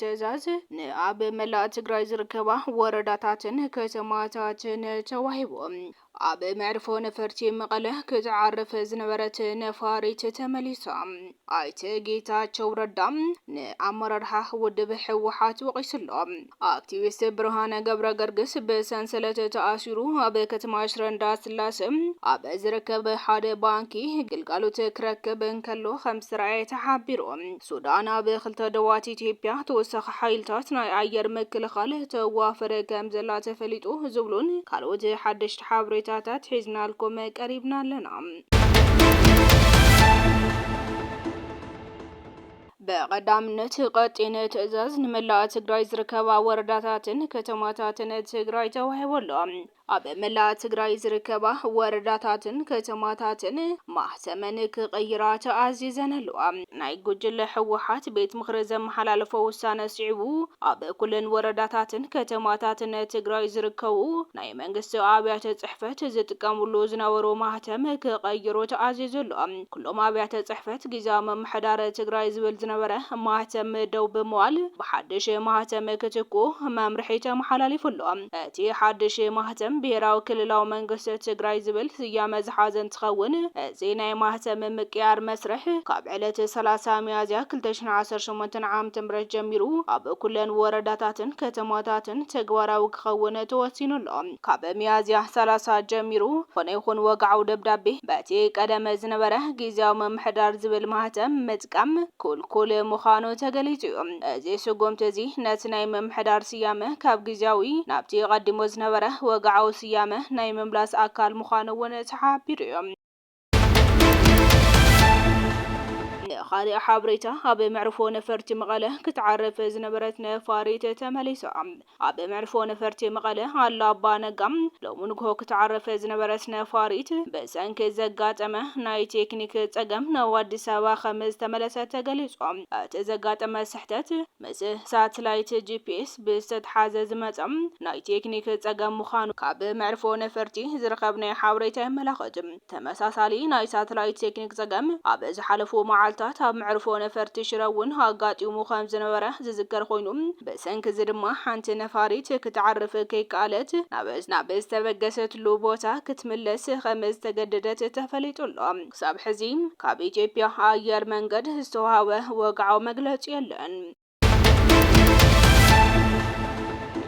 ትዕዛዝ ንኣብ መላእ ትግራይ ዝርከባ ወረዳታትን ከተማታትን ተዋሂቦም ኣብ መዕርፎ ነፈርቲ መቐለ ክትዓርፍ ዝነበረት ነፋሪት ተመሊሳ ኣይተ ጌታቸው ረዳ ንኣመራርሓ ውድብ ሕወሓት ወቒሱሎም። ኣክቲቪስት ብርሃነ ገብረ ገርግስ ብሰንሰለት ተኣሲሩ ኣብ ከተማ ሽረ እንዳስላሴ ኣብ ዝርከብ ሓደ ባንኪ ግልጋሎት ክረክብ እንከሎ ከም ዝረኣየ ተሓቢሩ። ሱዳን ኣብ ክልተ ደዋት ኢትዮጵያ ተወሳኺ ሓይልታት ናይ ኣየር ምክልኻል ተዋፈረ ከም ዘላ ተፈሊጡ ዝብሉን ካልኦት ሓደሽቲ ሓበሬታታት ሒዝናልኩም ቀሪብና ኣለና። በቀዳምነት ቀጢነ ትዕዛዝ ንመላእ ትግራይ ዝርከባ ወረዳታትን ከተማታትን ትግራይ ተዋሂቦሎም። ኣብ መላእ ትግራይ ዝርከባ ወረዳታትን ከተማታትን ማህተመን ክቅይራ ተኣዚዘን ኣለዋ። ናይ ጉጅለ ሕወሓት ቤት ምክሪ ዘመሓላለፎ ውሳነ ስዒቡ ኣብ ኩለን ወረዳታትን ከተማታትን ትግራይ ዝርከቡ ናይ መንግስቲ ኣብያተ ጽሕፈት ዝጥቀምሉ ዝነበሩ ማህተም ክቅይሩ ተኣዚዙ ኣሎ። ኩሎም ኣብያተ ጽሕፈት ጊዜያዊ መምሕዳር ትግራይ ዝብል ዝነበረ ማህተም ደው ብምባል ብሓድሽ ማህተም ክትኩ መምርሒ ተመሓላሊፉ ኣሎ። እቲ ሓድሽ ማህተም ብሄራዊ ክልላዊ መንግስቲ ትግራይ ዝብል ስያመ ዝሓዘ እንትኸውን እዚ ናይ ማህተም ምቅያር መስርሕ ካብ ዕለት 30 ሚያዝያ 2018 ዓ.ም ጀሚሩ ኣብ ኩለን ወረዳታትን ከተማታትን ተግባራዊ ክኸውን ተወሲኑ ኣሎ። ካብ ሚያዝያ 30 ጀሚሩ ኮነ ይኹን ወግዓዊ ደብዳቤ በቲ ቀደመ ዝነበረ ጊዜያዊ መምሕዳር ዝብል ማህተም ምጥቃም ኩልኩል ምዃኑ ተገሊጹ እዩ። እዚ ስጉምቲ እዚ ነቲ ናይ መምሕዳር ስያመ ካብ ጊዜያዊ ናብቲ ቀዲሞ ዝነበረ ወግዓዊ ስያመ ናይ ምምላስ ኣካል ምዃኑ እውን ተሓቢሩ እዩ። ካልእ ሓበሬታ ኣብ መዕርፎ ነፈርቲ መቐለ ክትዓርፍ ዝነበረት ነፋሪት ተመሊሳ። ኣብ መዕርፎ ነፈርቲ መቐለ ኣላ ኣባ ነጋ ሎሚ ንግሆ ክትዓርፍ ዝነበረት ነፋሪት ብሰንኪ ዘጋጠመ ናይ ቴክኒክ ፀገም ናብ ኣዲስ ኣበባ ከም ዝተመለሰት ተገሊጹ። እቲ ዘጋጠመ ስሕተት ምስ ሳተላይት ጂፒኤስ ብዝተተሓዘ ዝመፀ ናይ ቴክኒክ ፀገም ምዃኑ ካብ መዕርፎ ነፈርቲ ዝረኸብናይ ሓበሬታ የመላኽት። ተመሳሳሊ ናይ ሳተላይት ቴክኒክ ፀገም ኣብ ዝሓለፉ መዓልታት ኣብ መዕርፎ ነፈርቲ ሽረ እውን ኣጋጢሙ ከም ዝነበረ ዝዝከር ኮይኑ ብሰንኪ እዚ ድማ ሓንቲ ነፋሪት ክትዓርፍ ከይከኣለት ናብ ዝተበገሰትሉ ቦታ ክትምለስ ከም ዝተገደደት ተፈሊጡ ኣሎ። ክሳብ ሕዚ ካብ ኢትዮጵያ ኣየር መንገድ ዝተዋሃበ ወግዓዊ መግለፂ የለን።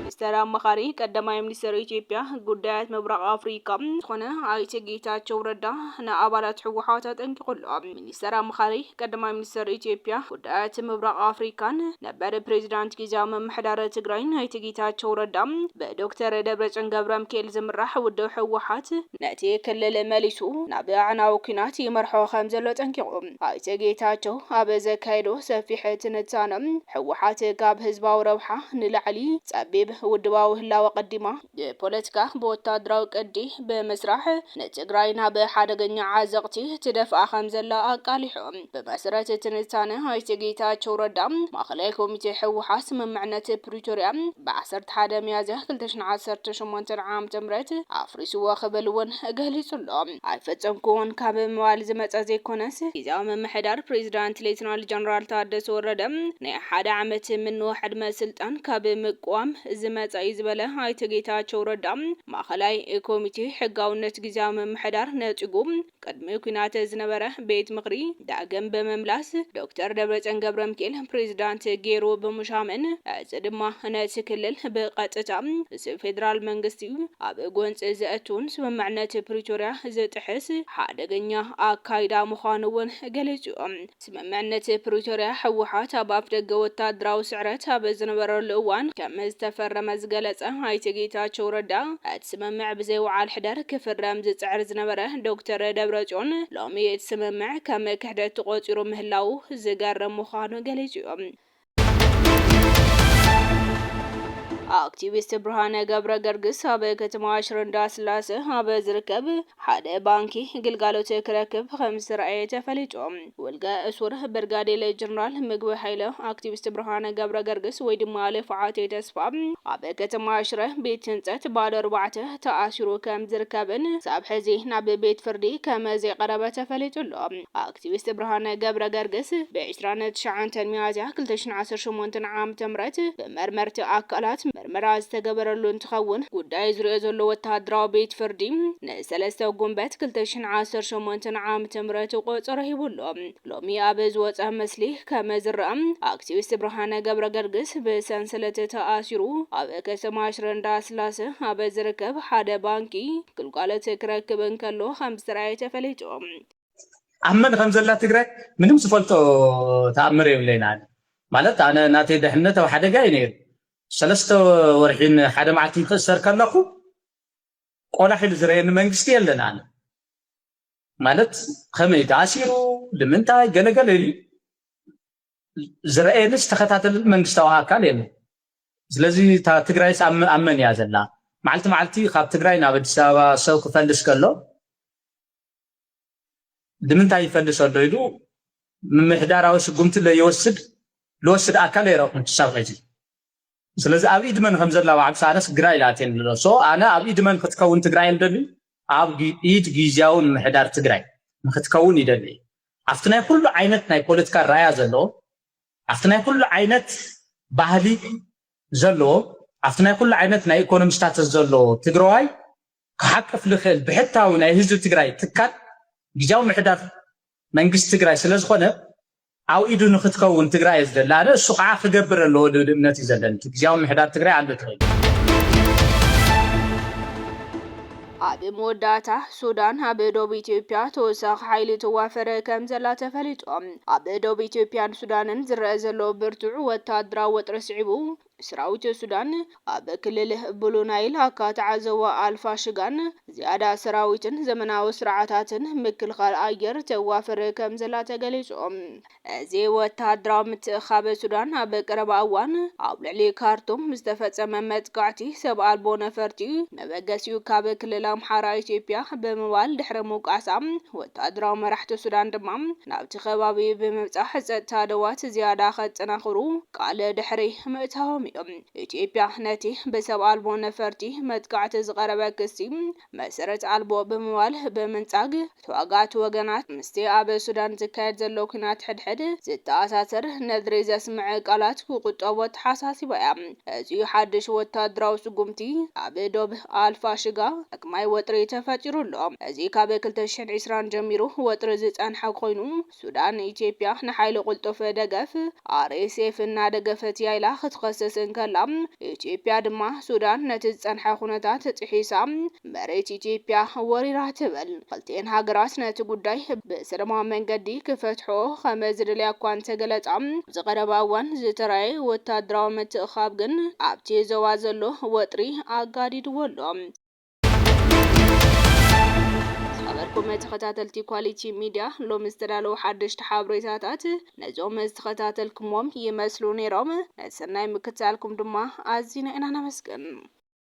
ሚኒስተር ኣማኻሪ ቀዳማይ ሚኒስተር ኢትዮጵያ ጉዳያት ምብራቅ ኣፍሪካ ዝኾነ ኣይተ ጌታቸው ረዳ ንኣባላት ሕወሓት ኣጠንቂቁሎም። ሚኒስተር ኣማኻሪ ቀዳማይ ሚኒስተር ኢትዮጵያ ጉዳያት ምብራቅ ኣፍሪካን ነበር ፕሬዚዳንት ጊዜያዊ መምሕዳር ትግራይ ኣይተ ጌታቸው ረዳ ብዶክተር ደብረጽዮን ገብረሚካኤል ዝምራሕ ውድብ ሕወሓት ነቲ ክልል መሊሱ ናብ ኣዕናዊ ኩናት ይመርሖ ከም ዘሎ ጠንቂቁ። ኣይተ ጌታቸው ኣብ ዘካየዶ ሰፊሕ ትንታነ ሕወሓት ካብ ህዝባዊ ረብሓ ንላዕሊ ፀቢብ ውድባዊ ህላወ ቀዲማ ፖለቲካ ብወታደራዊ ቅዲ ብምስራሕ ንትግራይ ናብ ሓደገኛ ዓዘቕቲ ትደፍኣ ከም ዘላ ኣቃሊሑ። ብመሰረት ትንታነ ኣይተ ጌታቸው ረዳ ማእኸላይ ኮሚቴ ሕወሓት ስምምዕነት ፕሪቶርያ ብ11 ሚያዝያ 2018 ዓ.ም ኣፍሪስዎ ክብል እውን ገሊጹ ኣሎ። ኣይፈጸምኩን ካብ ምባል ዝመፀ ዘይኮነስ ጊዜያዊ መምሕዳር ፕሬዚዳንት ሌተናል ጀነራል ታደሰ ወረደ ናይ ሓደ ዓመት ምንውሕ ዕድመ ስልጣን ካብ ምቅዋም ዝመፀ እዩ ዝበለ ኣይተ ጌታቸው ረዳ ማእኸላይ ኮሚቴ ሕጋውነት ጊዜያዊ መምሕዳር ነፂጉ ቅድሚ ኩናት ዝነበረ ቤት ምክሪ ዳግም በመምላስ ዶክተር ደብረጽዮን ገብረሚካኤል ፕሬዚዳንት ገይሩ ብምሻምን እዚ ድማ ነቲ ክልል ብቐጥታ ፌደራል መንግስቲ ኣብ ጎንፂ ዘእቱን ስምምዕነት ፕሪቶርያ ዝጥሕስ ሓደገኛ ኣካይዳ ምዃኑ እውን ገሊጹ። ስምምዕነት ፕሪቶርያ ሕወሓት ኣብ ኣፍደገ ወታደራዊ ስዕረት ኣብ ዝነበረሉ እዋን ከም ዝተፈረመ ዝገለጸ ኣይተ ጌታቸው ረዳ እቲ ስምምዕ ብዘይወዓል ሕደር ክፍረም ዝፅዕር ዝነበረ ዶክተር ደብረጽዮን ሎሚ እቲ ስምምዕ ከም ክሕደት ተቆፂሩ ምህላው ዝገርም ምዃኑ ገሊጹ። አክቲቪስት ብርሃነ ገብረ ገርግስ ኣብ ከተማ ሽረ እንዳስላሴ ኣብ ዝርከብ ሓደ ባንኪ ግልጋሎት ክረክብ ከም ዝረኣየ ተፈሊጦም ወልጋ እሱር ብርጋዴር ጀነራል ምግቢ ሃይለ አክቲቪስት ብርሃነ ገብረ ገርግስ ወይ ድማ ለፍዓቴ ተስፋ ኣብ ከተማ ሽረ ቤት ህንፀት ባለ 4 ተኣሲሩ ከም ዝርከብን ሳብ ሕዚ ናብ ቤት ፍርዲ ከም ዘይቀረበ ተፈሊጡሎ አክቲቪስት ብርሃነ ገብረ ገርግስ ብ29 ሚያዝያ 2018 ዓ.ም በመርመርቲ አካላት ምርመራ ዝተገበረሉ እንትኸውን ጉዳይ ዝርኦ ዘሎ ወታደራዊ ቤት ፍርዲ ንሰለስተ ጉንበት 2018 ዓ.ም ቆፅሮ ሂቡሎ ሎሚ ኣብ ዝወፀ ምስሊ ከም ዝረአ አክቲቪስት ብርሃነ ገብረ ገርግስ ብሰንሰለት ተኣሲሩ ኣብ ከተማ ሽረ እንዳስላሴ ኣብ ዝርከብ ሓደ ባንኪ ግልጋሎት ክረክብ እንከሎ ከም ዝረኣየ ተፈሊጡ ኣመን ከም ዘላ ትግራይ ምንም ዝፈልጦ ተኣምር የብለና ማለት ኣነ ናተይ ድሕነት ኣብ ሓደጋ እዩ ነይሩ ሰለስተ ወርሒን ሓደ መዓልቲ ክእሰር ከለኹ ቆላሒሉ ዝረአየኒ መንግስቲ የለን ኣነ ማለት ከመይ ተኣሲሩ ንምንታይ ገለገለ ኢሉ ዝረአየኒ ዝተኸታተል መንግስታዊ ኣካል የለን ስለዚ ትግራይ ኣመን እያ ዘላ መዓልቲ ካብ ትግራይ ናብ ኣዲስ ኣበባ ሰብ ክፈልስ ከሎ ንምንታይ ይፈልስ ኣሎ ኢሉ ምምሕዳራዊ ስጉምቲ ለይወስድ ኣካል ይረኽም ክሳብ ሕጂ ስለዚ ኣብ ኢድመን ከም ዘላ ባዕሉ ሳነስ ግራ ኢላትን ሎ ሶ ኣነ ኣብ ኢድመን ክትከውን ትግራይ እንደሊ ኣብ ኢድ ጊዜያዊ ምሕዳር ትግራይ ንክትከውን ይደሊ ኣብቲ ናይ ኩሉ ዓይነት ናይ ፖለቲካ ራያ ዘለዎ ኣብቲ ናይ ኩሉ ዓይነት ባህሊ ዘለዎ ኣብቲ ናይ ኩሉ ዓይነት ናይ ኢኮኖሚ ስታተስ ዘለዎ ትግራዋይ ክሓቅፍ ልኽእል ብሕታዊ ናይ ህዝቢ ትግራይ ትካል ጊዜያዊ ምሕዳር መንግስቲ ትግራይ ስለዝኾነ ኣብ ኢዱ ንክትከውን ትግራይ ዝደላነ እሱ ከዓ ክገብር ኣለዎ እምነት እዩ ዘለኒ ጊዜያዊ ምሕዳር ትግራይ ኣሎ ትኽእል ኣብ መወዳእታ ሱዳን ኣብ ደቡብ ኢትዮጵያ ተወሳኺ ሓይሊ ተዋፈረ ከም ዘላ ተፈሊጦም ኣብ ደቡብ ኢትዮጵያን ሱዳንን ዝረአ ዘሎ ብርቱዕ ወታደራዊ ወጥሪ ስዒቡ ሰራዊት ሱዳን ኣብ ክልል ብሉ ናይል ኣካታዓዘዋ ኣልፋሽጋን ዝያዳ ሰራዊትን ዘመናዊ ስርዓታትን ምክልኻል ኣየር ተዋፈረ ከም ዘላ ተገሊጾም እዚ ወታደራዊ ምትእኻብ ሱዳን ኣብ ቀረባ እዋን ኣብ ልዕሊ ካርቱም ዝተፈጸመ መጥቃዕቲ ሰብ ኣልቦ ነፈርቲ መበገሲኡ ካብ ክልል ኣምሓራ ኢትዮጵያ ብምባል ድሕሪ ሙቃሳ ወታደራዊ መራሕቲ ሱዳን ድማ ናብቲ ከባቢ ብምብጻሕ ጸጥታ ደዋት ዝያዳ ከጠናኽሩ ቃል ድሕሪ ምእታዎም ኢትዮጵያ ነቲ በሰብ ኣልቦ ነፈርቲ መጥቃዕቲ ዝቀረበ ክሲ መሰረት ኣልቦ ብምባል ብምንጻግ ተዋጋእቲ ወገናት ምስቲ ኣብ ሱዳን ዝካየድ ዘሎ ኩናት ሕድሕድ ዝተኣሳሰር ነድሪ ዘስምዕ ቃላት ክቁጠቦ ተሓሳሲባ እያ እዚ ሓድሽ ወታደራዊ ስጉምቲ ኣብ ደቡብ ኣልፋሽጋ ኣቅማይ ወጥሪ ተፈጢሩሎ እዚ ካብ 2020 ጀሚሩ ወጥሪ ዝጸንሐ ኮይኑ ሱዳን ኢትዮጵያ ንሓይሊ ቁልጡፍ ደገፍ RSF እናደገፈት ያይላ ክትኸስስ እንከላም ኢትዮጵያ ድማ ሱዳን ነቲ ዝጸንሐ ኩነታት ጥሒሳ መሬት ኢትዮጵያ ወሪራ ትብል ክልቲአን ሃገራት ነቲ ጉዳይ ብሰላማዊ መንገዲ ክፈትሖ ከም ዝደልያ እኳ እንተገለጻ ዝቀረበ እዋን ዝተራእየ ወታደራዊ ምትእኻብ ግን ኣብቲ ዞባ ዘሎ ወጥሪ ኣጋዲድዎ ኣሎ خبركم تخاتلتي كواليتي ميديا لو مستدالو حدش تحابريتاتات نزوم استخاتلكم يمسلو نيروم نسناي مكتالكم دما ازينا انا مسكن